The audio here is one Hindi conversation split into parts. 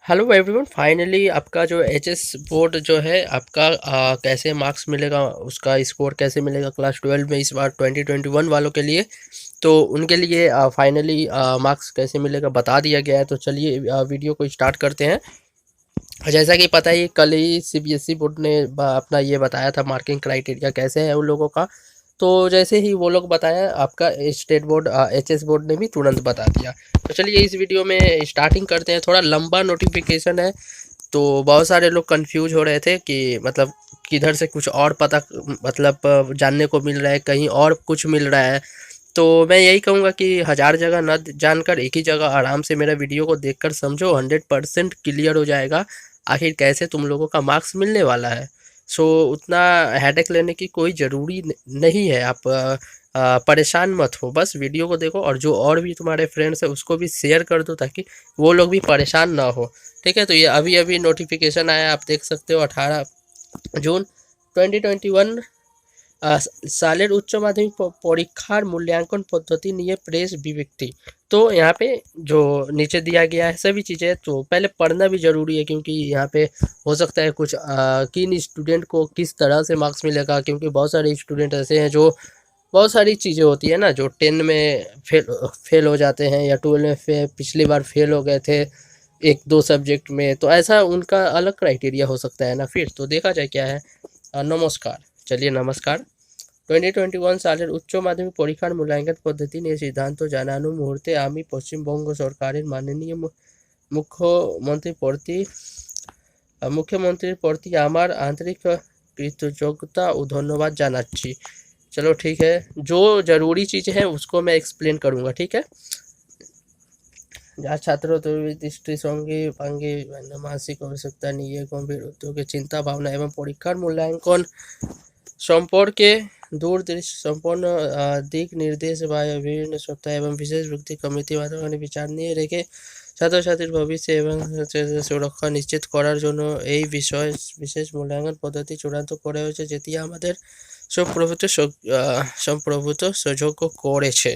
हेलो एवरीवन, फाइनली आपका जो एचएस बोर्ड जो है आपका कैसे मार्क्स मिलेगा, उसका स्कोर कैसे मिलेगा क्लास 12 में इस बार 2021 वालों के लिए। तो उनके लिए फाइनली मार्क्स कैसे मिलेगा बता दिया गया है। तो चलिए वीडियो को स्टार्ट करते हैं। जैसा कि पता ही कल ही सीबीएसई बोर्ड ने अपना ये बताया था मार्किंग क्राइटेरिया कैसे है उन लोगों का। तो जैसे ही वो लोग बताया आपका स्टेट बोर्ड एचएस बोर्ड ने भी तुरंत बता दिया। तो चलिए इस वीडियो में स्टार्टिंग करते हैं। थोड़ा लंबा नोटिफिकेशन है तो बहुत सारे लोग कंफ्यूज हो रहे थे कि मतलब किधर से कुछ और पता मतलब जानने को मिल रहा है, कहीं और कुछ मिल रहा है। तो मैं यही कहूँगा कि हज़ार जगह न जानकर एक ही जगह आराम से मेरा वीडियो को देखकर समझो, 100% क्लियर हो जाएगा आखिर कैसे तुम लोगों का मार्क्स मिलने वाला है। सो उतना हेडेक लेने की कोई ज़रूरी नहीं है। आप परेशान मत हो, बस वीडियो को देखो और जो और भी तुम्हारे फ्रेंड्स है उसको भी शेयर कर दो ताकि वो लोग भी परेशान ना हो। ठीक है, तो ये अभी अभी नोटिफिकेशन आया, आप देख सकते हो 18 जून 2021। सालेर उच्च माध्यमिक परीक्षार मूल्यांकन पद्धति निये प्रेस विज्ञप्ति। तो यहाँ पे जो नीचे दिया गया है सभी चीज़ें तो पहले पढ़ना भी ज़रूरी है, क्योंकि यहाँ पे हो सकता है कुछ किन स्टूडेंट को किस तरह से मार्क्स मिलेगा, क्योंकि बहुत सारे स्टूडेंट ऐसे हैं जो बहुत सारी चीज़ें होती है ना, जो 10 में फेल हो जाते हैं या 12 में पिछली बार फेल हो गए थे एक दो सब्जेक्ट में, तो ऐसा उनका अलग क्राइटेरिया हो सकता है ना। फिर तो देखा जाए क्या है। नमस्कार, चलिए नमस्कार। 2021 সালের উচ্চ মাধ্যমিক পরীক্ষার মূল্যায়ন পদ্ধতি নিয়ে সিদ্ধান্ত জানানো মুহূর্তে আমি পশ্চিমবঙ্গ সরকারের মাননীয় মুখ্যমন্ত্রীর প্রতি আমার আন্তরিক कृतज्ञता और धन्यवाद जानाচ্ছি। चलो ठीक है, जो ज़रूरी चीज़ें हैं उसको मैं एक्सप्लेन करूँगा, ठीक है। যা ছাত্র দৃষ্টির সঙ্গে সঙ্গে মানসিক आवश्यकता নিয়ে গম্ভীর উদ্যোগে চিন্তা ভাবনা এবং পরীক্ষার মূল্যাঙ্কন সম্পর্কে दूरदृष्टि संपन्न दिक निर्देश বা বিভিন্ন সপ্তাহ এবং বিশেষ ব্যক্তি কমিটির মাধ্যমে বিচার নিয়ে রেখে ছাত্রছাত্রীর ভবিষ্যৎ এবং সুরক্ষা নিশ্চিত করার জন্য এই বিষয় বিশেষ মূল্যায়ন পদ্ধতি চূড়ান্ত করা হয়েছে, যেটি আমাদের संप्रभुत्व सुযোগ্য করেছে।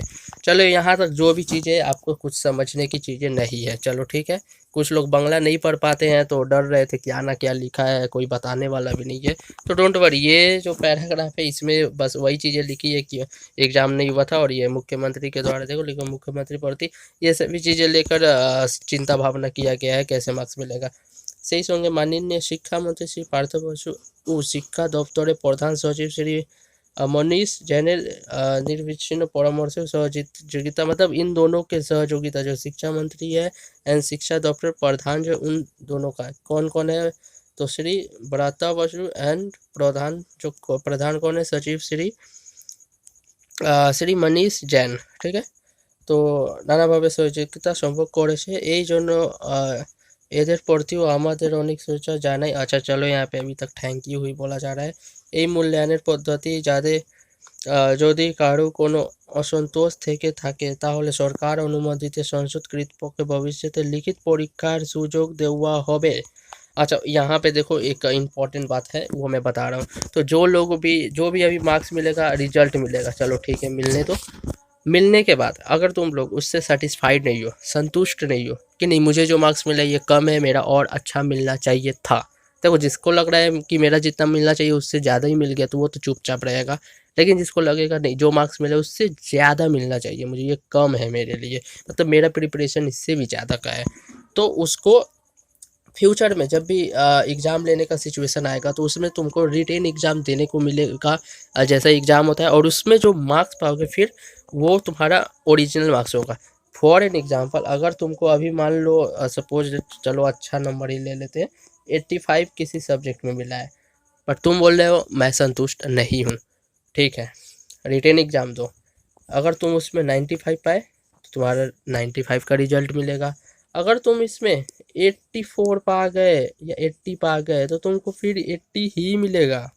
चलो यहाँ तक जो भी चीज़ें आपको कुछ समझने की चीज़ें नहीं है, चलो ठीक है। कुछ लोग बांग्ला नहीं पढ़ पाते हैं तो डर रहे थे क्या ना क्या लिखा है, कोई बताने वाला भी नहीं है। तो डोंट वरी, ये जो पैराग्राफ है इसमें बस वही चीज़ें लिखी है कि एग्ज़ाम नहीं हुआ था और ये मुख्यमंत्री के द्वारा देखो लिखो मुख्यमंत्री प्रति ये सभी चीज़ें लेकर चिंता भावना किया गया है कैसे मार्क्स मिलेगा। সেই সঙ্গে মাননীয় শিক্ষামন্ত্রী শ্রী পার্থ বসু ও শিক্ষা দপ্তরের প্রধান সচিব শ্রী मनीष जैन निर्विच्छिन्न परामर्श सहयोगिता, मतलब इन दोनों के सहयोगिता जो शिक्षा मंत्री है एंड शिक्षा दफ्तर प्रधान जो उन दोनों का कौन कौन है, तो श्री ब्राता बसु एंड प्रधान जो प्रधान कौन है सचिव श्री मनीष जैन, ठीक है। तो নানাভাবে সহযোগিতা সম্ভব করেছে এই জন্য এদের প্রতিও আমাদের অনেক শুভেচ্ছা জানাই। अच्छा चलो यहाँ पे अभी तक थैंक यू ही बोला जा रहा है। এই মূল্যায়নের পদ্ধতি যাদের যদি কারো কোনো অসন্তোষ থেকে থাকে তাহলে সরকার অনুমোদিত সংসদ কর্তৃপক্ষে ভবিষ্যতে লিখিত পরীক্ষার সুযোগ দেওয়া হবে। अच्छा यहाँ पे देखो एक इम्पॉर्टेंट बात है वो मैं बता रहा हूँ। तो जो भी अभी मार्क्स मिलेगा, रिजल्ट मिलेगा, चलो ठीक है मिलने दो। मिलने के बाद अगर तुम लोग उससे सेटिस्फाइड नहीं हो, संतुष्ट नहीं हो कि नहीं मुझे जो मार्क्स मिला ये कम है, मेरा और अच्छा मिलना चाहिए था। देखो जिसको लग रहा है कि मेरा जितना मिलना चाहिए उससे ज़्यादा ही मिल गया तो वो तो चुपचाप रहेगा। लेकिन जिसको लगेगा नहीं जो मार्क्स मिले उससे ज़्यादा मिलना चाहिए, मुझे ये कम है मेरे लिए, मतलब मेरा प्रिपरेशन इससे भी ज़्यादा का है, तो उसको फ्यूचर में जब भी एग्ज़ाम लेने का सिचुएशन आएगा तो उसमें तुमको रिटेन एग्ज़ाम देने को मिलेगा। जैसा एग्ज़ाम होता है और उसमें जो मार्क्स पाओगे फिर वो तुम्हारा ओरिजिनल मार्क्स होगा। फॉर एन एग्जांपल अगर तुमको अभी मान लो सपोज चलो अच्छा नंबर ही ले लेते हैं, 85 किसी सब्जेक्ट में मिला है, पर तुम बोल रहे हो मैं संतुष्ट नहीं हूँ, ठीक है रिटेन एग्ज़ाम दो। अगर तुम उसमें 95 पाए तो तुम्हारा 95 का रिजल्ट मिलेगा। अगर तुम इसमें 84 पा गए या 80 पा गए तो तुमको फिर 80 ही मिलेगा।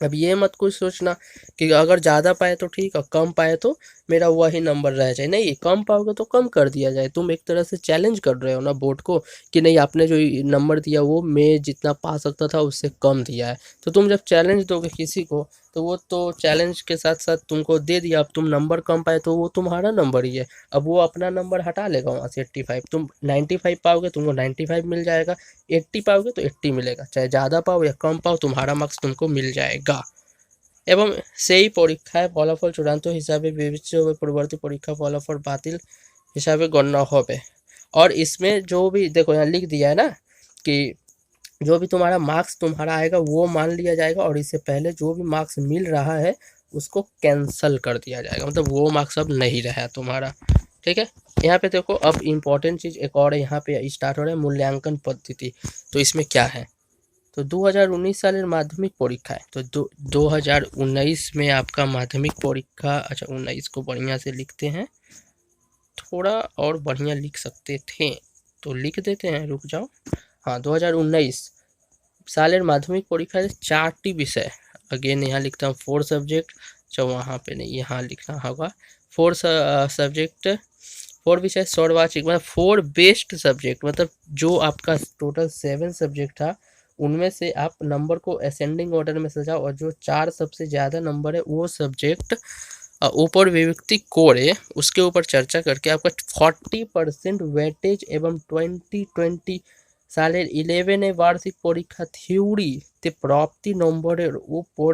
अब ये मत कुछ सोचना कि अगर ज़्यादा पाए तो ठीक और कम पाए तो मेरा वही नंबर रह जाए, नहीं कम पाओगे तो कम कर दिया जाए। तुम एक तरह से चैलेंज कर रहे हो ना बोर्ड को कि नहीं आपने जो नंबर दिया वो मैं जितना पा सकता था उससे कम दिया है। तो तुम जब चैलेंज दोगे किसी को तो वो तो चैलेंज के साथ साथ तुमको दे दिया, अब तुम नंबर कम पाए तो वो तुम्हारा नंबर ही है, अब वो अपना नंबर हटा लेगा वहाँ से 85। तुम 95 पाओगे तुमको 95 मिल जाएगा, 80 पाओगे तो 80 मिलेगा, चाहे ज़्यादा पाओ या कम पाओ तुम्हारा मार्क्स तुमको मिल जाएगा। এবং সেই পরীক্ষায় ফলাফল চূড়ান্ত হিসাবে বিবেচিত হবে, পরবর্তী পরীক্ষা ফলাফল বাতিল हिसाब गणना होवे। और इसमें जो भी देखो यहाँ लिख दिया है ना कि जो भी तुम्हारा मार्क्स तुम्हारा आएगा वो मान लिया जाएगा, और इससे पहले जो भी मार्क्स मिल रहा है उसको कैंसल कर दिया जाएगा, मतलब वो मार्क्स अब नहीं रहा तुम्हारा। ठीक है, यहाँ पे देखो अब इम्पोर्टेंट चीज़ एक और यहाँ पे स्टार्ट हो रहा है, मूल्यांकन पद्धति। तो इसमें क्या है, तो 2019 सालेर माध्यमिक परीक्षा है, तो 2019 में आपका माध्यमिक परीक्षा, अच्छा 19 को बढ़िया से लिखते हैं, थोड़ा और बढ़िया लिख सकते थे तो लिख देते हैं, रुक जाओ। हाँ 2019 सालेर माध्यमिक परीक्षा 4टी विषय, अगेन यहाँ लिखता हूँ 4 सब्जेक्ट, अच्छा वहाँ पे नहीं यहाँ लिखना होगा 4 सब्जेक्ट 4 विषय सर्वाचिक, मतलब 4 बेस्ट सब्जेक्ट, मतलब जो आपका टोटल 7 सब्जेक्ट था उनमें से आप नंबर को असेंडिंग ऑर्डर में सजाओ, और जो 4 सबसे ज़्यादा नंबर है वो सब्जेक्ट ऊपर विभक्ति कोरे उसके ऊपर चर्चा करके आपका 40% वेटेज एवं 2020 सालेर 11 वार्षिक परीक्षा থিওরিতে প্রাপ্তি নম্বরের উপর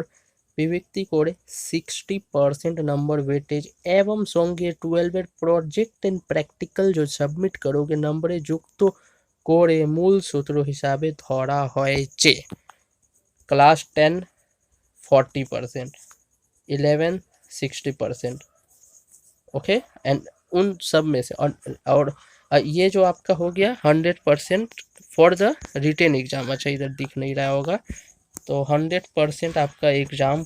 বিভক্তি করে 60% नंबर वेटेज एवं संगे 12 प्रोजेक्ट एंड प्रैक्टिकल जो सबमिट करोगे नंबरे যুক্ত করে मूल सूत्र हिसाबे धरा হয়েছে। क्लास 10 40%, 11 60%, ओके एंड उन सब में से और ये जो आपका हो गया 100% फॉर द रिटेन एग्जाम। अच्छा इधर दिख नहीं रहा होगा, तो 100% आपका एग्ज़ाम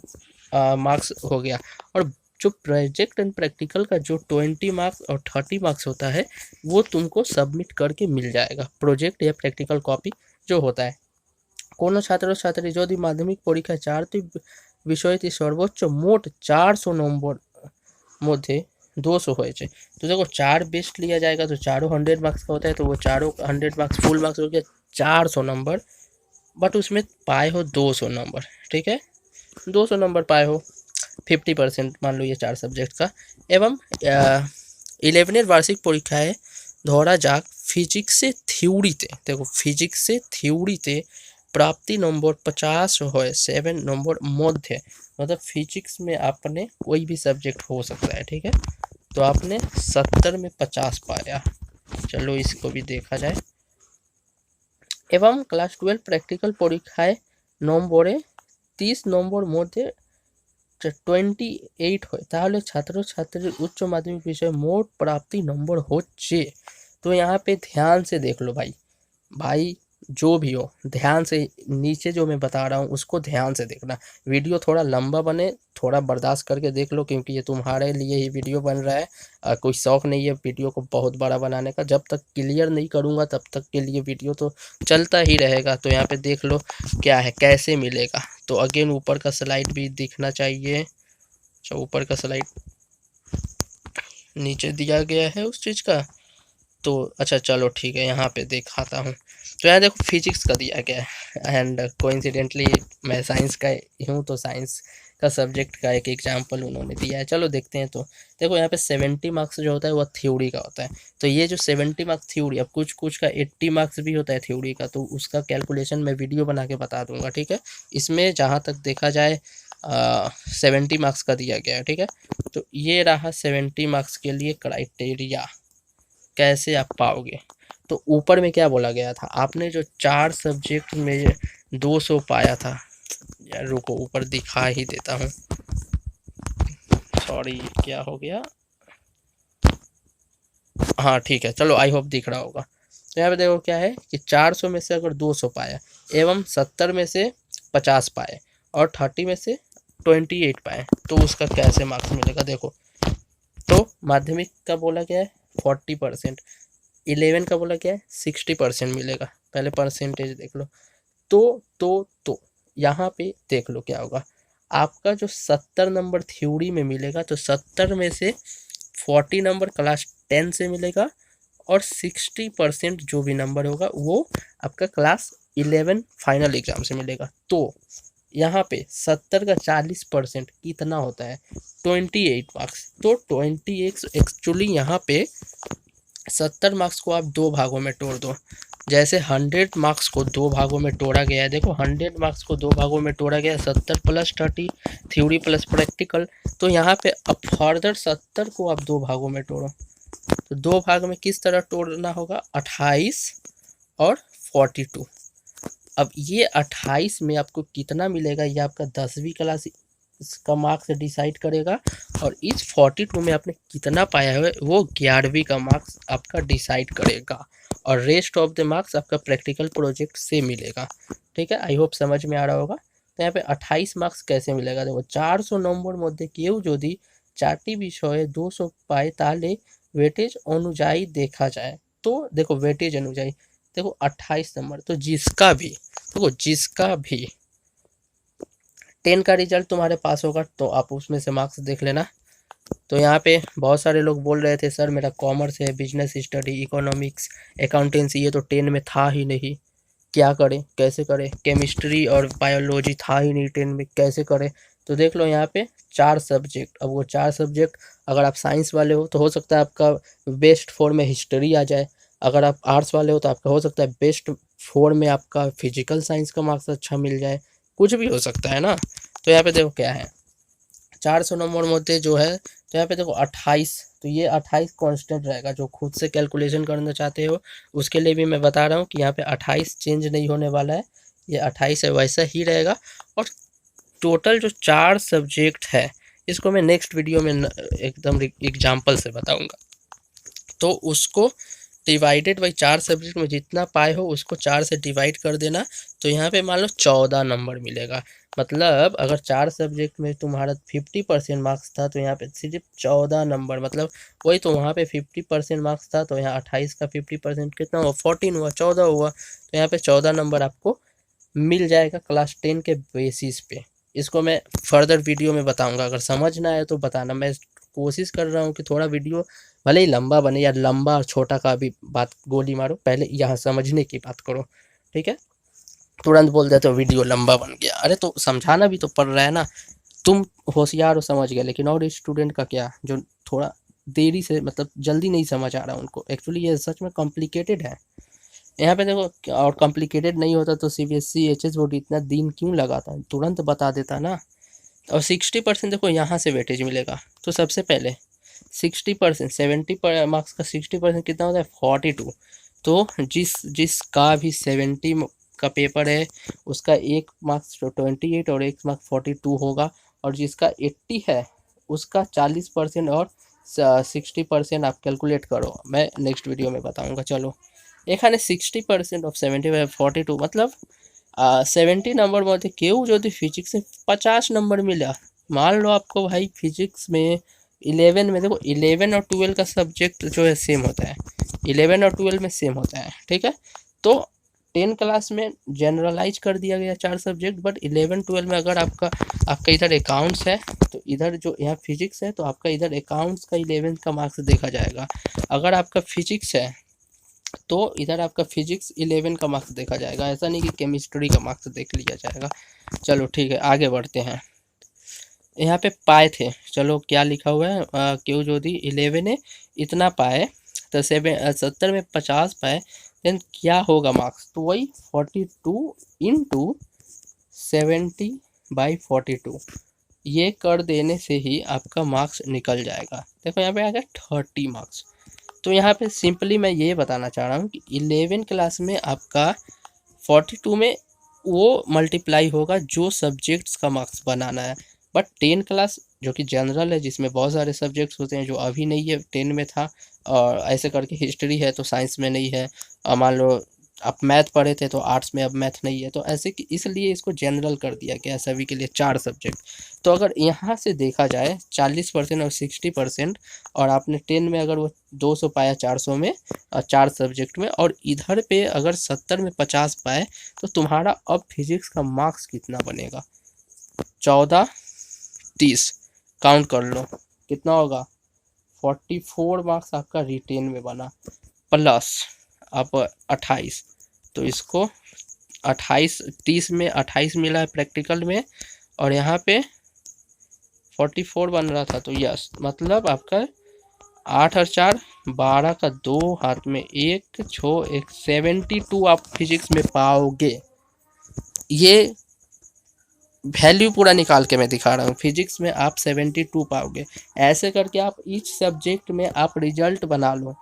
मार्क्स हो गया। और जो प्रोजेक्ट एंड प्रैक्टिकल का जो 20 मार्क्स और 30 मार्क्स होता है वो तुमको सबमिट करके मिल जाएगा, प्रोजेक्ट या प्रैक्टिकल कॉपी जो होता है। কোনো ছাত্র ছাত্রী যদি মাধ্যমিক পরীক্ষায় 4টি বিষয়টি সর্বোচ্চ মোট 400 নম্বর মধ্যে 200 হয়েছে, तो देखो 4 बेस्ट लिया जाएगा तो चारों 100 मार्क्स का होता है, तो वो चारों 100 मार्क्स फुल मार्क्स हो गया 400 नंबर, बट उसमें पाए हो 200 नंबर। ठीक है, 200 नंबर पाए हो, 50% मान लो ये 4 सब्जेक्ट का। एवं 11 वार्षिक परीक्षाएँ ধরা যাক ফিজিক্সে থিওরিতে, देखो फिजिक्से থিওরিতে प्राप्ति नंबर 50 हो 7 नंबर मध्य, मतलब फिजिक्स में आपने कोई भी सब्जेक्ट हो सकता है। ठीक है, तो आपने 70 में 50 पाया, चलो इसको भी देखा जाए। एवं क्लास 12 प्रैक्टिकल परीक्षाएँ नम्बरे 30 नम्बर मध्य 28 হয়, তাহলে ছাত্র ছাত্রীর उच्च माध्यमिक विषय मोट प्राप्ति नंबर होच्छे। तो यहाँ पे ध्यान से देख लो भाई जो भी हो ध्यान से, नीचे जो मैं बता रहा हूँ उसको ध्यान से देखना, वीडियो थोड़ा लंबा बने थोड़ा बर्दाश्त करके देख लो, क्योंकि ये तुम्हारे लिए ही वीडियो बन रहा है, कोई शौक़ नहीं है वीडियो को बहुत बड़ा बनाने का। जब तक क्लियर नहीं करूँगा तब तक के लिए वीडियो तो चलता ही रहेगा। तो यहाँ पे देख लो क्या है, कैसे मिलेगा। तो अगेन ऊपर का स्लाइड भी दिखना चाहिए, अच्छा ऊपर का स्लाइड नीचे दिया गया है उस चीज़ का, तो अच्छा चलो ठीक है यहाँ पे दिखाता हूँ। तो यहाँ देखो फिजिक्स का दिया गया है, एंड कोइंसिडेंटली मैं साइंस का हूँ तो साइंस का सब्जेक्ट का एक एग्जांपल उन्होंने दिया है। चलो देखते हैं। तो देखो यहाँ पे 70 मार्क्स जो होता है वो थ्योरी का होता है, तो ये जो 70 मार्क्स थ्योरी, अब कुछ कुछ का 80 मार्क्स भी होता है थ्योरी का, तो उसका कैलकुलेशन मैं वीडियो बना के बता दूंगा। ठीक है, इसमें जहाँ तक देखा जाए 70 मार्क्स का दिया गया है। ठीक है, तो ये रहा 70 मार्क्स के लिए क्राइटेरिया, कैसे आप पाओगे। तो ऊपर में क्या बोला गया था, आपने जो 4 सब्जेक्ट में 200 पाया था, यार रुको ऊपर दिखा ही देता हूँ, सॉरी क्या हो गया, हाँ ठीक है चलो आई होप दिख रहा होगा। तो यहाँ पे देखो क्या है कि 400 में से अगर 200 पाया एवं 70 में से 50 पाए और 30 में से 28 पाए, तो उसका कैसे मार्क्स मिलेगा। देखो तो माध्यमिक का बोला गया है 40%, 11 का बोला गया है 60% मिलेगा। पहले परसेंटेज देख लो। तो यहाँ पे देख लो क्या होगा, आपका जो 70 नंबर थ्योरी में मिलेगा, तो 70 में से 40 नंबर क्लास 10 से मिलेगा, और 60% जो भी नंबर होगा वो आपका क्लास 11 फाइनल एग्जाम से मिलेगा। तो यहाँ पे 70 का 40% कितना होता है 28 मार्क्स। तो 28 एक्चुअली यहाँ पे 70 मार्क्स को आप दो भागों में तोड़ दो। जैसे 100 मार्क्स को दो भागों में तोड़ा गया है, देखो 100 मार्क्स को दो भागों में तोड़ा गया है, 70 प्लस 30 थ्योरी प्लस प्रैक्टिकल। तो यहाँ पे अब फर्दर 70 को आप दो भागों में तोड़ो, तो दो भाग में किस तरह तोड़ना होगा 28 और 42। अब ये 28 में आपको कितना मिलेगा ये आपका 10वीं क्लास का मार्क्स डिसाइड करेगा, और इस 42 में आपने कितना पाया है वो 11वीं का मार्क्स आपका डिसाइड करेगा, और रेस्ट ऑफ द मार्क्स आपका प्रैक्टिकल प्रोजेक्ट से मिलेगा। ठीक है, आई होप समझ में आ रहा होगा। तो यहाँ पे 28 मार्क्स कैसे मिलेगा, देखो 400 নম্বর মধ্যে কেউ যদি 4টি বিষয়ে 200 পায় তাহলে वेटेज अनुযায়ী देखा जाए। तो देखो वेटेज अनुযায়ী, देखो 28 नंबर, तो जिसका भी, देखो जिसका भी 10 का रिजल्ट तुम्हारे पास होगा तो आप उसमें से मार्क्स देख लेना। तो यहाँ पे बहुत सारे लोग बोल रहे थे सर मेरा कॉमर्स है, बिजनेस स्टडी, इकोनॉमिक्स, अकाउंटेंसी, ये तो 10 में था ही नहीं, क्या करें कैसे करें, केमिस्ट्री और बायोलॉजी था ही नहीं 10 में, कैसे करें। तो देख लो यहाँ पे 4 सब्जेक्ट, अब वो 4 सब्जेक्ट अगर आप साइंस वाले हो तो हो सकता है आपका बेस्ट 4 में हिस्ट्री आ जाए, अगर आप आर्ट्स वाले हो तो आपका हो सकता है बेस्ट 4 में आपका फिजिकल साइंस का मार्क्स अच्छा मिल जाए, कुछ भी हो सकता है ना। तो यहाँ पे देखो क्या है 400 नंबर मध्य जो है, तो यहाँ पे देखो 28, तो ये 28 कांस्टेंट रहेगा। जो खुद से कैलकुलेशन करना चाहते हो उसके लिए भी मैं बता रहा हूँ कि यहाँ पे 28 चेंज नहीं होने वाला है, ये 28 है वैसा ही रहेगा। और टोटल जो 4 सब्जेक्ट है इसको मैं नेक्स्ट वीडियो में एकदम एग्जाम्पल से बताऊँगा। तो उसको डिवाइडेड बाई 4 सब्जेक्ट में जितना पाए हो उसको 4 से डिवाइड कर देना। तो यहाँ पे मान लो 14 नंबर मिलेगा, मतलब अगर 4 सब्जेक्ट में तुम्हारा 50% मार्क्स था तो यहाँ पे सिर्फ 14 नंबर, मतलब वही तो वहाँ पे 50% मार्क्स था तो यहाँ 28 का 50% कितना हुआ 14 हुआ, 14 हुआ। तो यहाँ पे 14 नंबर आपको मिल जाएगा क्लास 10 के बेसिस पे। इसको मैं फर्दर वीडियो में बताऊंगा, अगर समझ ना आए तो बताना। मैं कोशिश कर रहा हूँ कि थोड़ा वीडियो भले ही लंबा बने, या लंबा और छोटा का भी बात गोली मारो, पहले यहाँ समझने की बात करो। ठीक है, तुरंत बोल देते हो वीडियो लंबा बन गया, अरे तो समझाना भी तो पड़ रहा है ना। तुम होशियार हो समझ गए, लेकिन और स्टूडेंट का क्या, जो थोड़ा देरी से मतलब जल्दी नहीं समझ आ रहा उनको, एक्चुअली ये सच में कॉम्प्लिकेटेड है। यहाँ पे देखो, और कॉम्प्लिकेटेड नहीं होता तो सीबीएसई एचएस बोर्ड इतना दिन क्यों लगाता है, तुरंत बता देता ना। और 60% देखो यहाँ से वेटेज मिलेगा। तो सबसे पहले 60%, 70 मार्क्स का 60% कितना होता है 42। तो जिसका भी 70 का पेपर है उसका एक मार्क्स 28 और एक मार्क्स 42 होगा, और जिसका 80 है उसका 40% और 60% आप कैलकुलेट करो, मैं नेक्स्ट वीडियो में बताऊंगा। चलो এখানে 60% অফ 75 42, मतलब 70 नंबर मध्य केউ যদি फिजिक्स में 50 नंबर मिला, मान लो आपको भाई फिजिक्स में 11 में, देखो 11 और 12 का सब्जेक्ट जो है सेम होता है, 11 और 12 में सेम होता है। ठीक है, तो 10 क्लास में जनरलाइज कर दिया गया 4 सब्जेक्ट, बट 11 12 में अगर आपका इधर अकाउंट्स है तो इधर जो यहाँ फिजिक्स है तो आपका इधर अकाउंट्स का 11 का मार्क्स देखा जाएगा। अगर आपका फिजिक्स है तो इधर आपका फिजिक्स 11 का मार्क्स देखा जाएगा, ऐसा नहीं कि केमिस्ट्री का मार्क्स देख लिया जाएगा। चलो ठीक है, आगे बढ़ते हैं। यहाँ पे पाए थे, चलो क्या लिखा हुआ है, क्यों जो दी 11 है इतना पाए, तो 70 में 50 पाए, देन क्या होगा मार्क्स, तो वही 42 इंटू 70/42, ये कर देने से ही आपका मार्क्स निकल जाएगा। देखो यहाँ पे आ गया 30 मार्क्स। तो यहाँ पे सिंपली मैं ये बताना चाह रहा हूँ कि 11 क्लास में आपका 42 में वो मल्टीप्लाई होगा जो सब्जेक्ट्स का मार्क्स बनाना है, बट 10 क्लास जो कि जनरल है जिसमें बहुत सारे सब्जेक्ट्स होते हैं जो अभी नहीं है 10 में था, और ऐसे करके हिस्ट्री है तो साइंस में नहीं है, और मान लो आप मैथ पढ़े थे तो आर्ट्स में अब मैथ नहीं है, तो ऐसे कि इसलिए इसको जनरल कर दिया गया सभी के लिए 4 सब्जेक्ट। तो अगर यहाँ से देखा जाए 40% और 60%, और आपने 10 में अगर वो 200 पाया 400 में 4 सब्जेक्ट में, और इधर पे अगर 70 में 50 पाए, तो तुम्हारा अब फिजिक्स का मार्क्स कितना बनेगा 14 30, काउंट कर लो कितना होगा 44 मार्क्स आपका रिटेन में बना, प्लस आप 28, तो इसको 28, 30 में 28 मिला है प्रैक्टिकल में, और यहाँ पे 44 बन रहा था। तो यस, मतलब आपका 8 और 4 12 का 2, हाथ में 1 छो 1 72 आप फिजिक्स में पाओगे। ये वैल्यू पूरा निकाल के मैं दिखा रहा हूँ, फिजिक्स में आप 72 पाओगे। ऐसे करके आप ईच सब्जेक्ट में आप रिजल्ट बना लो।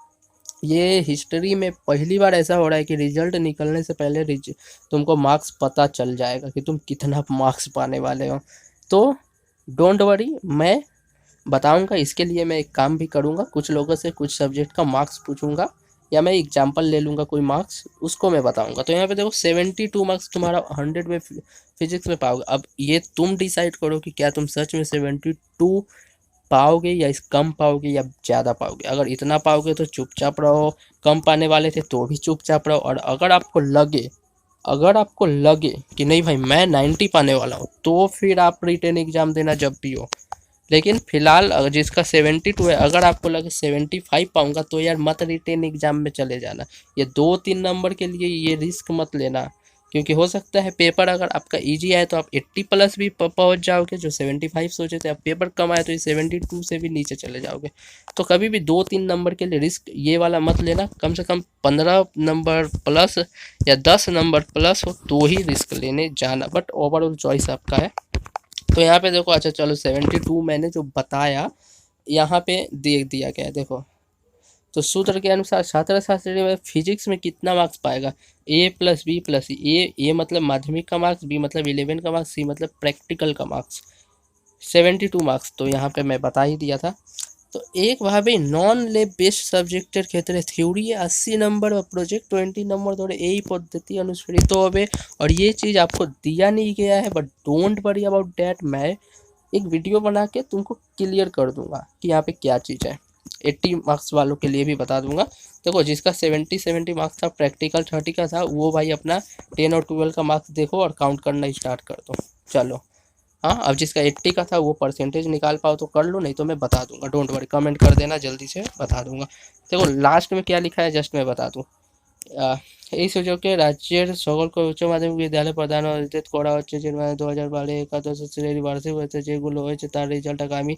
ये हिस्ट्री में पहली बार ऐसा हो रहा है कि रिजल्ट निकलने से पहले तुमको मार्क्स पता चल जाएगा कि तुम कितना मार्क्स पाने वाले हो। तो डोंट वरी, मैं बताऊंगा। इसके लिए मैं एक काम भी करूंगा, कुछ लोगों से कुछ सब्जेक्ट का मार्क्स पूछूंगा, या मैं एग्जाम्पल ले लूंगा कोई मार्क्स, उसको मैं बताऊंगा। तो यहाँ पे देखो 72 मार्क्स तुम्हारा 100 में फिजिक्स में पाओगे। अब ये तुम डिसाइड करो कि क्या तुम सच में 72 पाओगे, या इस कम पाओगे, या ज़्यादा पाओगे। अगर इतना पाओगे तो चुपचाप रहो, कम पाने वाले थे तो भी चुपचाप रहो। और अगर आपको लगे कि नहीं भाई मैं 90 पाने वाला हूँ, तो फिर आप रिटन एग्जाम देना जब भी हो। लेकिन फिलहाल जिसका 72 है, अगर आपको लगे 75 पाऊंगा, तो यार मत रिटेन एग्जाम में चले जाना। ये 2-3 नंबर के लिए ये रिस्क मत लेना, क्योंकि हो सकता है पेपर अगर आपका इजी आए तो आप 80 प्लस भी पहुंच जाओगे, जो 75 सोचे थे। अब पेपर कम आए तो ये 72 से भी नीचे चले जाओगे। तो कभी भी 2-3 नंबर के लिए रिस्क ये वाला मत लेना। कम से कम 15 नंबर प्लस या 10 नंबर प्लस हो तो ही रिस्क लेने जाना, बट ओवरऑल चॉइस आपका है। तो यहाँ पे देखो, अच्छा चलो 72 मैंने जो बताया यहाँ पे देख दिया गया है, देखो। तो सूत्र के अनुसार छात्र शास्त्री में फिजिक्स में कितना मार्क्स पाएगा, ए प्लस बी प्लस सी। ए मतलब माध्यमिक का मार्क्स, बी मतलब 11 का मार्क्स, सी मतलब प्रैक्टिकल का मार्क्स। 72 मार्क्स तो यहाँ पे मैं बता ही दिया था। तो एक भाई नॉन लैब बेस्ड सब्जेक्टेर क्षेत्र थ्योरी 80 नंबर और प्रोजेक्ट 20 नंबर ধরে এই পদ্ধতি অনুসৃত হবে। और ये चीज़ आपको दिया नहीं गया है, but don't worry about that. मैं एक वीडियो बना के तुमको क्लियर कर दूंगा कि यहाँ पे क्या चीज़ है। 80 मार्क्स वालों के लिए भी बता दूंगा। देखो, जिसका 70 मार्क्स था, प्रैक्टिकल 30 का था, वो भाई अपना 10 और 12 का मार्क्स देखो और काउंट करना स्टार्ट कर दो। चलो, हाँ, अब जिसका 80 का था वो परसेंटेज निकाल पाओ तो कर लो, नहीं तो मैं बता दूंगा। डोंट वरी, कमेंट कर देना, जल्दी से बता दूंगा। देखो लास्ट में क्या लिखा है, जस्ट मैं बता दूँ। এই সুযোগে রাজ্যের সকল উচ্চ মাধ্যমিক বিদ্যালয় প্রদান করা হচ্ছে, যে 2012 একাদশ শ্রেণীর বার্ষিক পরীক্ষা যেগুলো হয়েছে তার রেজাল্ट आगामी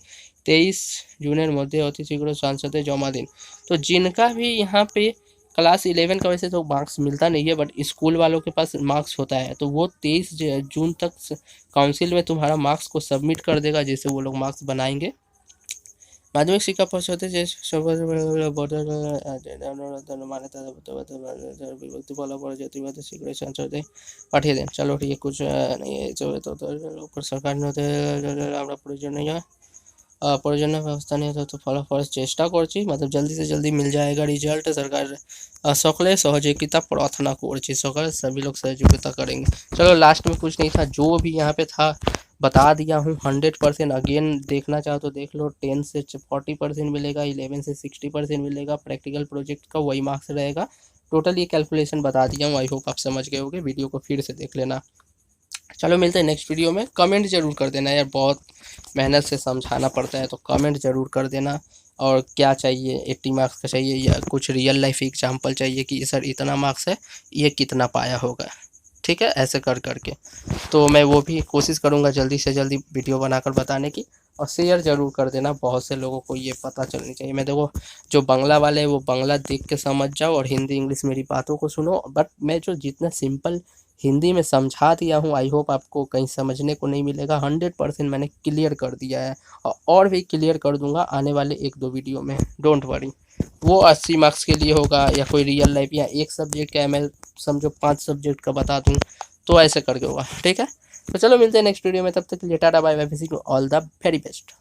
23 जून मध्य अति शीघ्र संसद जमा दिन। तो जिनका भी यहाँ पे क्लास 11 का वैसे तो मार्क्स मिलता नहीं है, बट स्कूल वालों के पास मार्क्स होता है, तो वो 23 जून तक काउंसिल में तुम्हारा मार्क्स को सबमिट कर देगा, जिससे वो लोग मार्क्स बनाएंगे। माध्यमिक शिक्षा परिषद विभक्ति फलाफल জাতিবাদ শীঘ্রই সংসদে পাঠিয়ে দেন। चलो ठीक है, कुछ नहीं है तो सरकार আমরা প্রয়োজনীয় ব্যবস্থা নিয়ে তো ফলাফল চেষ্টা করছি, मतलब जल्दी से जल्दी मिल जाएगा रिजल्ट। सरकार সকলে सहयोगिता प्रार्थना করছি, সকলে सभी लोग सहयोगिता करेंगे। चलो लास्ट में कुछ नहीं था, जो भी यहाँ पे था बता दिया हूँ 100%। अगेन देखना चाहो तो देख लो। 10 से 40% मिलेगा, 11 से 60% मिलेगा, प्रैक्टिकल प्रोजेक्ट का वही मार्क्स रहेगा। टोटल ये कैलकुलेशन बता दिया हूँ, आई होप आप समझ गए होगे। वीडियो को फिर से देख लेना। चलो मिलते हैं नेक्स्ट वीडियो में। कमेंट जरूर कर देना यार, बहुत मेहनत से समझाना पड़ता है, तो कमेंट जरूर कर देना। और क्या चाहिए, 80 मार्क्स का चाहिए या कुछ रियल लाइफ एग्जाम्पल चाहिए कि सर इतना मार्क्स है, ये कितना पाया होगा, ठीक है, ऐसे कर करके। तो मैं वो भी कोशिश करूँगा जल्दी से जल्दी वीडियो बनाकर बताने की। और शेयर ज़रूर कर देना, बहुत से लोगों को ये पता चलनी चाहिए। मैं देखो, जो बांग्ला वाले हैं वो बांग्ला देख के समझ जाओ, और हिंदी इंग्लिश मेरी बातों को सुनो। बट मैं जो जितना सिंपल हिंदी में समझा दिया हूँ, आई होप आपको कहीं समझने को नहीं मिलेगा। 100% मैंने क्लियर कर दिया है, और भी क्लियर कर दूंगा आने वाले 1-2 वीडियो में। डोंट वरी, वो 80 मार्क्स के लिए होगा या कोई रियल लाइफ या एक सब्जेक्ट का है, मैं समझो 5 सब्जेक्ट का बता दूँ, तो ऐसे करके होगा, ठीक है। तो चलो मिलते हैं नेक्स्ट वीडियो में, तब तक के लिए tata bye bye, wishing you all the very best.